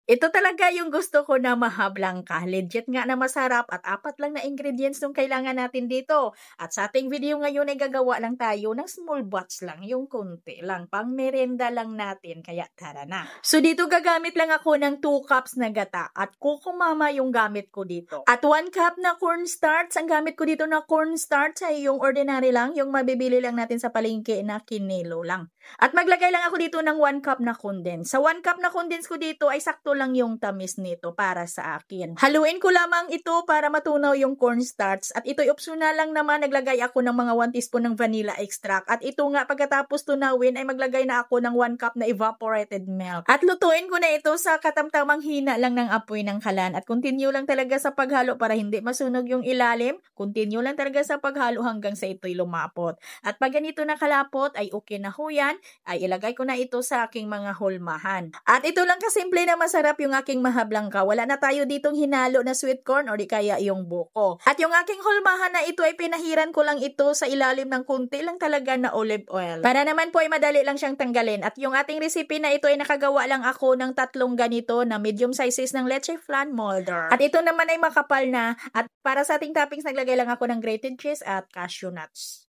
Ito talaga yung gusto ko na mahablangka, legit nga na masarap at 4 lang na ingredients yung kailangan natin dito. At sa ating video ngayon ay gagawa lang tayo ng small batch lang, yung konti lang, pang merenda lang natin, kaya tara na. So dito gagamit lang ako ng 2 cups na gata at kukumama yung gamit ko dito. At 1 cup na cornstarch, ang gamit ko dito na cornstarch ay yung ordinary lang, yung mabibili lang natin sa palengke na kinilo lang. At maglagay lang ako dito ng 1 cup na condense. Sa 1 cup na condense ko dito ay sakto lang yung tamis nito para sa akin. Haluin ko lamang ito para matunaw yung cornstarch at ito'y optional lang naman. Naglagay ako ng mga 1 teaspoon ng vanilla extract at ito nga pagkatapos tunawin ay maglagay na ako ng 1 cup na evaporated milk. At lutuin ko na ito sa katamtamang hina lang ng apoy ng kalan at continue lang talaga sa paghalo para hindi masunog yung ilalim. Continue lang talaga sa paghalo hanggang sa ito'y lumapot. At pag ganito na kalapot ay okay na ho yan, ay ilagay ko na ito sa aking mga hulmahan. At ito lang kasimple na masarap yung aking mahablangka. Wala na tayo ditong hinalo na sweet corn o di kaya yung buko. At yung aking hulmahan na ito ay pinahiran ko lang ito sa ilalim ng kunti lang talaga na olive oil. Para naman po ay madali lang siyang tanggalin. At yung ating recipe na ito ay nakagawa lang ako ng 3 ganito na medium sizes ng leche flan molder. At ito naman ay makapal na. At para sa ating toppings naglagay lang ako ng grated cheese at cashew nuts.